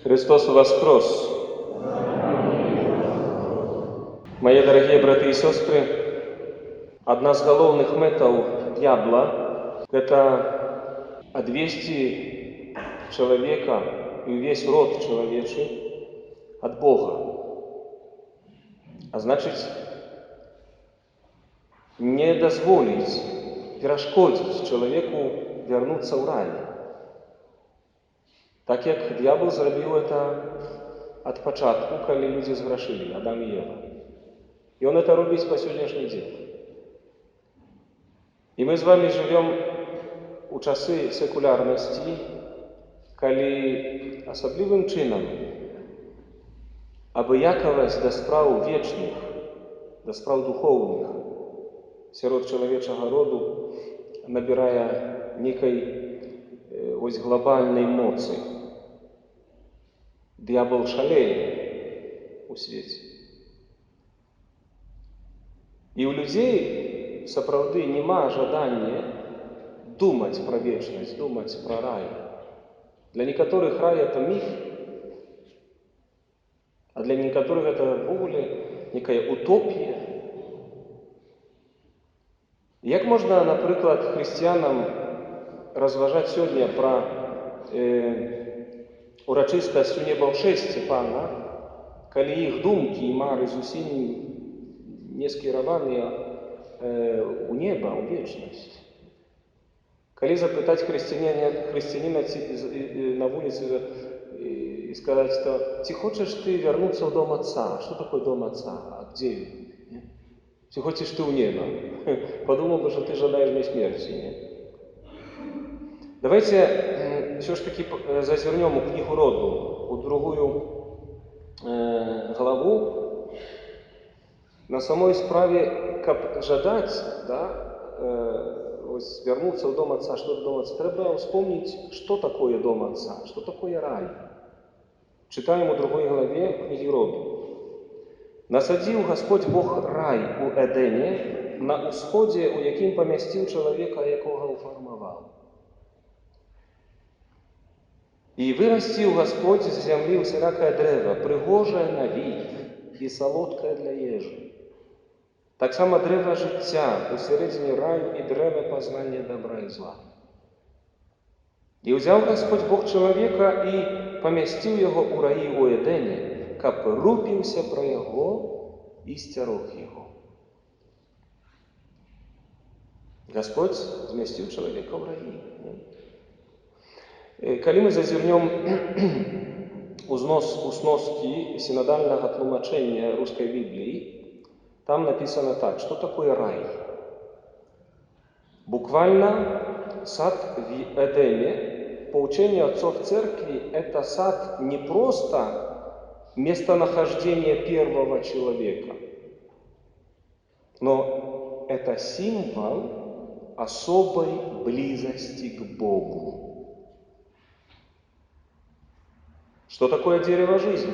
Христос воскрес! Мои дорогие браты и сестры, одна з галоўных мэтаў д'ябла – это адвесці чалавека і ўвесь род чалавечы ад Бога. А значыць, не дазволіць, перашкодзіць чалавеку вярнуцца ў рай. Так як д'ябл зрабіў это ад пачатку, калі людзі зграшылі, Адам і Ева. І он это робіць па сённяшні дзень. І мы з вами жывём у часы секулярнасці, калі асаблівым чынам абыякавасць да спраў вечных, да спраў духоўных сярод чалавечага роду набірае нейкай глобальнай моцы. Д'ябл шалее у свеце. І ў людзей сапраўды няма жадання думаць пра вечнасць, думаць пра рай. Для некаторых рай – это міф, а для некаторых это ўвогуле некая утопія. Як можна, напрыклад, хрысціянам разважаць сёння пра урачыстасць унебаўшэсці Пана, калі іх думкі і мары зусім не скіраваныя у неба, у вечнасць? Калі запытаць хрысціяніна на вуліцы і сказаць, што ці хочаш ты вярнуцца ў дом Отца? Што такое дом Отца? А где ён? Ці хочаш ты ў неба? Подумал бы, что ты жадаешь мне смерти. Не? Давайте все ж таки зазирнем у книгу Роду, у другую главу. На самой справе, каб жадаць, вярнуцца ў дом Отца, што дом Отца, трэба вспомніць, што такое дом Отца, што такое рай. Читаем у другой главе книги Роду. «Насадзіў Господь Бог рай у Эдене на ўсходзе, у якім памясціў чалавека, якога ўфармаваў. І вырасціў Господь з зямлі усялякае дрэва, прыгожае на від і салодкае для ежы. Таксама дрэва жыцця у сярэдзіне раю і дрэва пазнання добра і зла. І ўзяў Господь Бог чалавека і памясціў яго ў раі ў Эдене, каб рупіўся пра яго і сцярог яго». Господь змясціў чалавека ў раі. Калі мы зазірнем у сноскі синодальнага тлумачэння рускай Бібліі, там написано так, что такое рай. Буквально сад в Эдеме, по учению отцов церкви, это сад не просто местонахождение первого человека, но это символ особой близости к Богу. Что такое дерево жизни?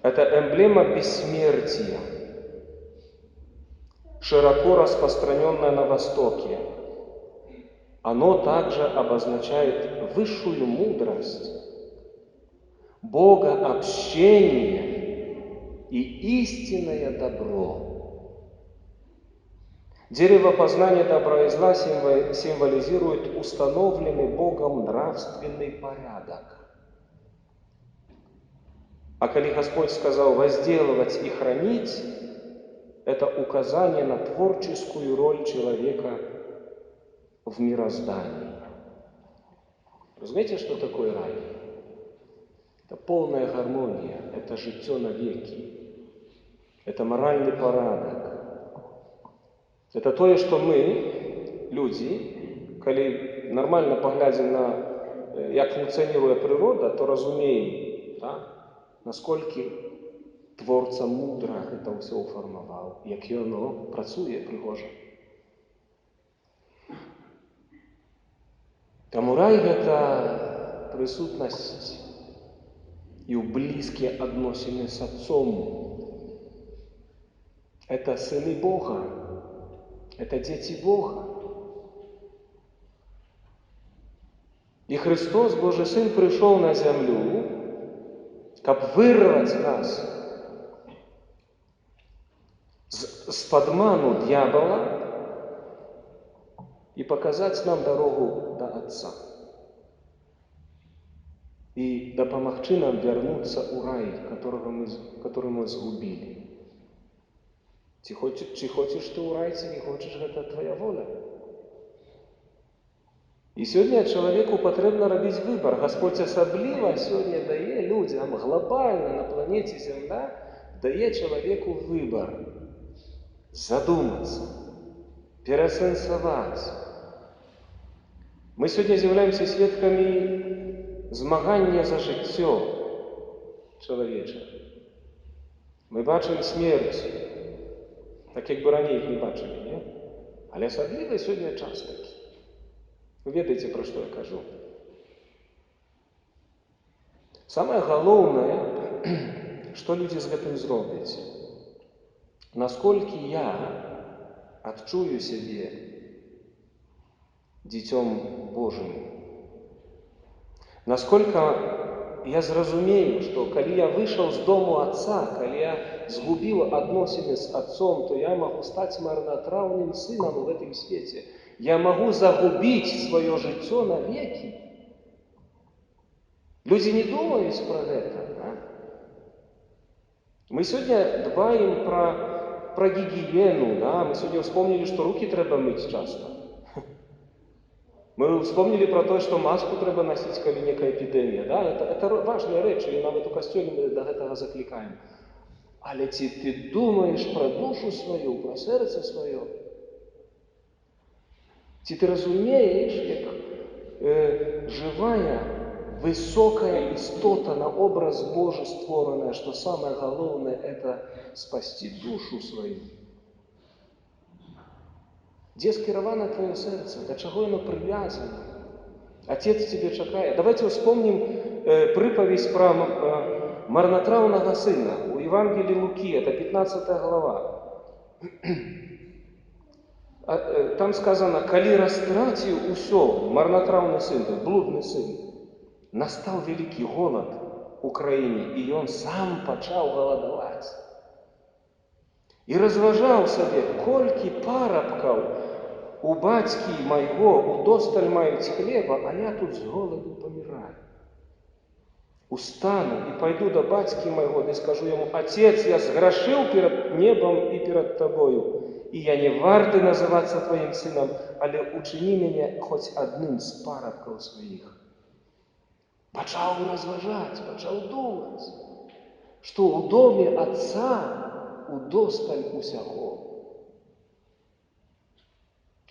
Это эмблема бессмертия, широко распространенная на Востоке. Оно также обозначает высшую мудрость, богообщение и истинное добро. Дерево познания добра и зла символизирует установленный Богом нравственный порядок. А коли Господь сказал возделывать и хранить, это указание на творческую роль человека в мироздании. Знаете, что такое рай? Это полная гармония, это житё навеки, это моральный порядок. Это то, что мы, люди, коли нормально поглядим на, як функционирует природа, то разумеем, насколько Творца мудра это все уформовал, як оно працуе прыгожа. Таму рай гэта прысутнасць і ў блізкія адносіны з Отцом. Это сыны Бога, это дети Бога. І Христос, Божий Син, прийшов на землю, каб вырваць нас з падману дьявола и показать нам дорогу до Отца. И допомогти нам вернуться у рай, который мы сгубили. Чи хочеш ти у рай, чи не хочеш, это твоя воля. І сьогодні чоловіку потрібно робити вибір. Господь особливо сьогодні дає людям, глобально на планеті Земля, дає чоловіку вибір. Задуматися, переосенсувати. Ми сьогодні з'являємося свідками змагання за життя чоловіче. Ми бачимо смерть, так якби раніше їх не бачили, ні? Але особливо сьогодні час такий. Ви ведаєте, про що я кажу. Самое головне, що люди з гэтым зробляць. Наскільки я адчую себе Дитем Божьим. Насколько я зразумею, что коли я вышел с дому Отца, коли я сгубил отношения с Отцом, то я могу стать марнотравным сыном в этом свете. Я могу загубить свое житье навеки. Люди не думают про это. Да? Мы сегодня дбаем про гигиену. Да? Мы сегодня вспомнили, что руки треба мыть часто. Мы вспомнили про то, что маску треба носить, коли некая эпидемия. Да? Это важные речи, и навіть у костюлі мы до этого закликаем. Але ты думаешь про душу свою, про сердце свое? Ты разумеешь, как живая, высокая истота на образ Божий створенная, что самое главное – это спасти душу свою. Где скіровано твое сердце? До чего оно привязано? Отец тебе чакає. Давайте вспомним приповесть про марнотравного сына. У Евангелия Луки, это 15 глава. Там сказано, коли растратил усё, марнотравный сын, блудный сын, настал великий голод в Украине, и он сам почал голодовать. И разважал себе, кольки парабков у батьки моего удосталь мают хлеба, а я тут с голоду помираю. Устану и пойду до батьки моего, и скажу ему: Отец, я сгрешил перед небом и перед тобою, и я не вартый называться твоим сыном, але учини меня хоть одним з парабков своих. Почал разважать, почал думать, что у доме Отца удосталь усяго.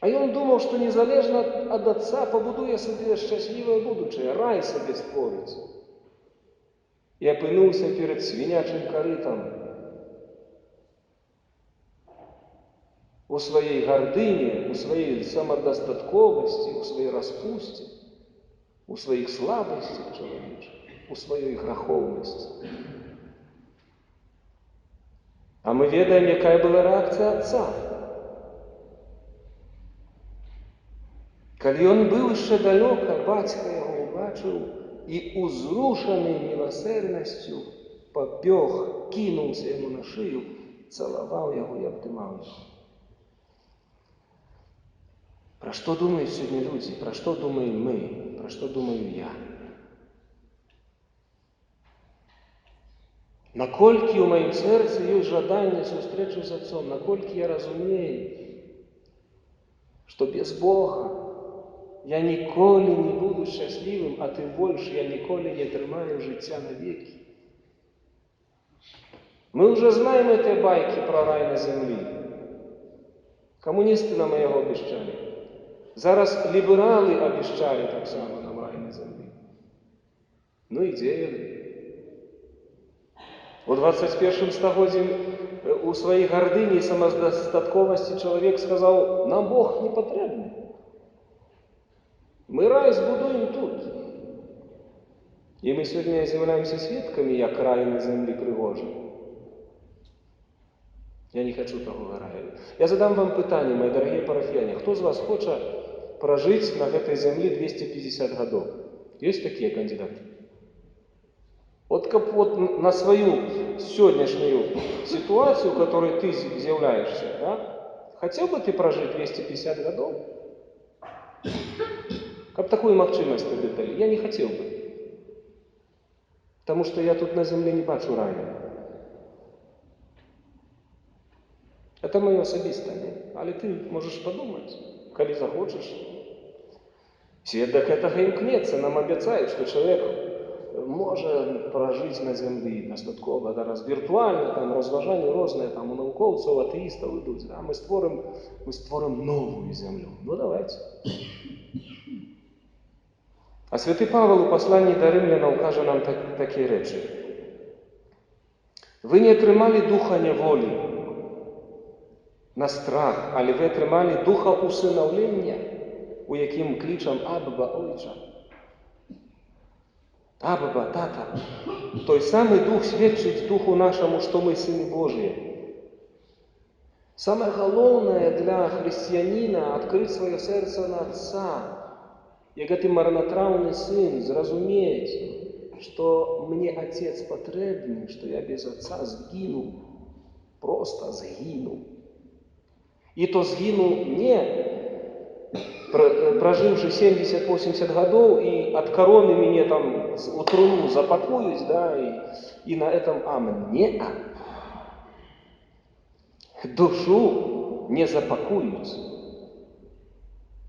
А он думал, что незалежно от Отца побудує себе щасливе будучее, рай себе створить. И опинувся перед свинячим корытом. У своей гордыне, у своей самодостатковости, у своей распусте, у своих слабостях человеческих, у своей греховности. А мы ведаем, какая была реакция Отца. Коли он был еще далеко, батька его убачил и, узрушенный милосердностью, побег, кинулся ему на шею, целовал его и обнимал его. Про что думают сегодня люди? Про что думаем мы? Про что думаю я? Накольки у моем сердце есть жадание встречи с Отцом, накольки я разумею, что без Бога я ніколи не буду щасливим, а тим більше я ніколи не тримаю життя навіки. Ми вже знаємо ті байки про рай на землі. Комуністи нам його обіцяли. Зараз ліберали обіцяли так само нам рай на землі. Ну і де? У 21 стагоддзі у своей гордыне и самодостатковости человек сказал: нам Бог не потребен. Мы рай збудуем тут. И мы сегодня являемся свідками, як рай на землі пригожий. Я не хочу такого раю. Я задам вам питання, мої дорогі парафіяни. Хто з вас хоче прожити на этой землі 250 годов? Есть такие кандидаты? Вот как вот на свою сегодняшнюю ситуацию, в которой ты з'являешься, да? Хотел бы ты прожить 250 годов? Как такую магчимость тебе дали? Я не хотел бы. Потому что я тут на земле не бачу раю. Это мое особистое. Але ты можешь подумать, коли захочешь. Свет до этого імкнеться, нам обіцяють, що чоловік може прожити на землі достатково, зараз віртуально, там розважання різне, там у науковців, атеїстів йдуть, да? Ми створимо нову землю. Ну давайте. А святий Павел у посланні до римлянам каже нам такі речі. Ви не отримали духа неволі на страх, але ви отримали духа усиновлення, у яким кличем Абба, Ойче. Абба, тата. Той самый Дух свідчить Духу нашому, що ми сини Божії. Самое головное для християнина – открыть свое сердце на Отца. Як ты марнотравный сын, зразуметь, что мне Отец потребный, что я без Отца сгину, просто сгину. И то сгину не проживши 70-80 годов, и от короны меня там у труну запакуют, да, и на этом амен. Не душу не запакуют.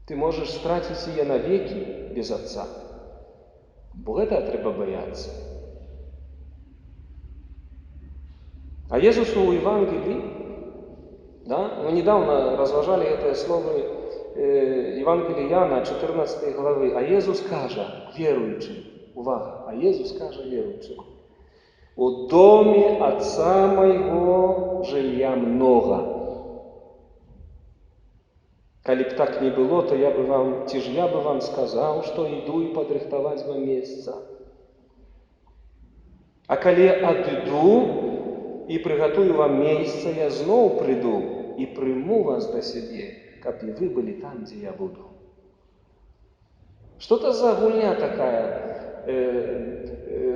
Ты можешь стратить ее навеки без Отца. Бо это треба бояться. А Иисус у Евангелии, да, мы недавно разважали это слово Евангелия Иоанна, 14 главы, а Иисус каже верующим, увага, а Иисус каже верующим, у доме Отца моего жилья много. Коли б так не было, то я бы вам сказал, что иду и подрыхтовать вам место. А коли я отойду и приготую вам место, я снова приду и приму вас до себе, как и вы были там, где я буду. Что-то за гульня такая,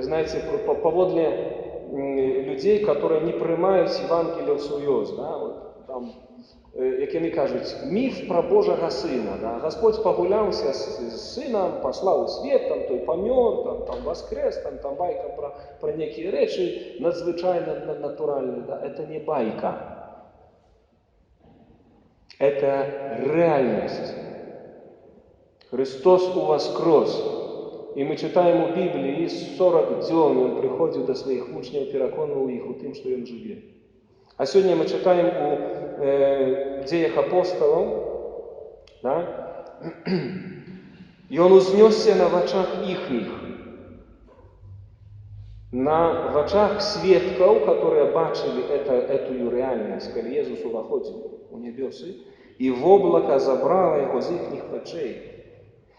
знаете, поводле людей, которые не принимают Евангелие всерьез, да, вот там, як яны кажуць, міф про Божага Сына, да, Господь погулявся з Сином, послав у світ, там той помер, там воскрес, там байка про некие речи надзвичайно натуральные, да, это не байка, это реальность. Христос воскрес. І ми читаємо у Біблії, і 40 днів Він приходив до своїх учнів, переконував їх у тим, що Він живе. А сьогодні ми читаємо у Діях апостолів, да? І Він узнесся на очах їхніх, на очах свідків, які бачили эту реальність, коли Ісус виходив у небеси, і в облако забрало його з їхніх очей.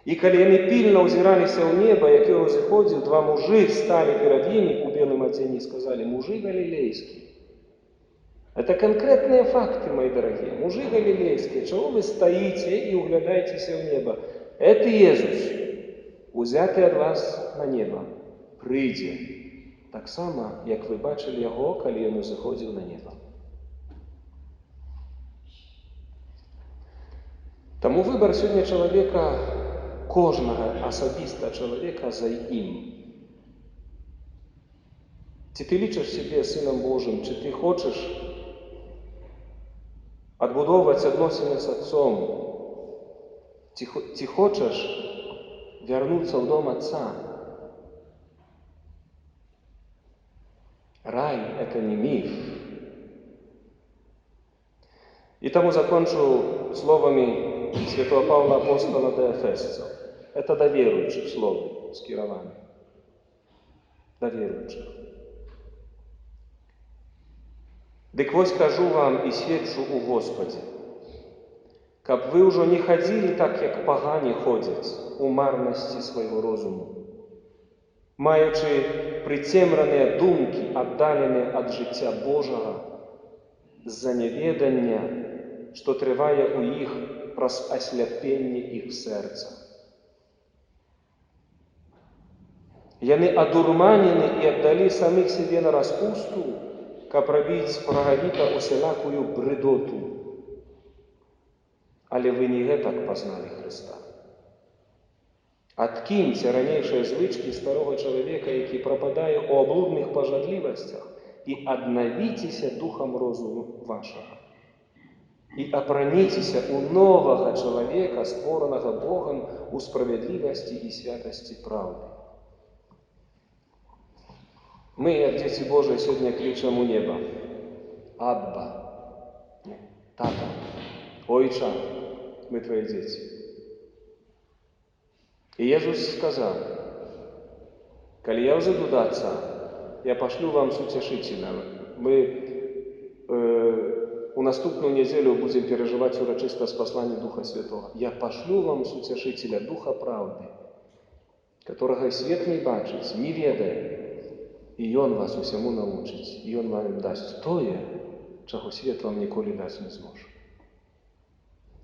І коли вони пильно озиралися у небо, як його заходив, два мужи стали перед ними у белом одеянии и сказали: «Мужи галилейские». Это конкретные факты, мои дорогие. Мужи галилейские, чего вы стоите и углядаетесь в небо? Это Иисус, узятый от вас на небо, прийде. Так само, як ви бачили його, коли він заходив на небо. Тому вибір сьогодні чоловіка, кожного особисто чоловіка за їм. Чи ти лічиш себе Сином Божим, чи ти хочеш відбудовувати відносини з Отцом, ти хочеш вернуться в дом Отца. Рай – это не миф. И тому закончу словами святого Павла Апостола до Ефесців. Это до верующих слово скировано. До верующих. «Дык вось кажу вам и сведчу у Господі, каб ви уже не ходили так, як погані ходять, у марності свого розуму, маючи притемранные думки, отдаленные от життя Божого, з-за неведання, що триває у їх праз осляпення їх серця. Яны адурманены і аддалі самых сябе на распусту, каб рабіць з прагавіта усялякую брыдоту. Але вы не гэтак пазналі Хрыста. Адкіньце ранейшыя звычкі старога чалавека, які прападае ў аблудных пажадлівасцях, і аднавіцеся духам розуму вашага. І апраніцеся ў новага чалавека, створанага Богам у справядлівасці і святасці праўды. Мы, як дзеці Божыя, сёння клічам у неба. Абба, тата, ойча, мы твои дзеці. І Езус сказаў: калі я ўзыду да Отца, я пашлю вам суцешыцеля. Мы у наступную нядзелю будзем перажываць урачыста спасланне Духа Святого. Я пашлю вам суцешыцеля, Духа Праўды, которага свет не бачыць, не ведае. І Ён вас усяму навучыць, і Ён вам дасць тое, чаго свет вам ніколі даць не зможа.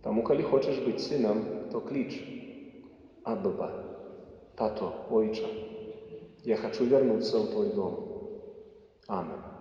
Таму, калі хочаш быць сынам, то кліч: Абба, тато, ойча, я хачу вярнуцца ў твой дом. Амен.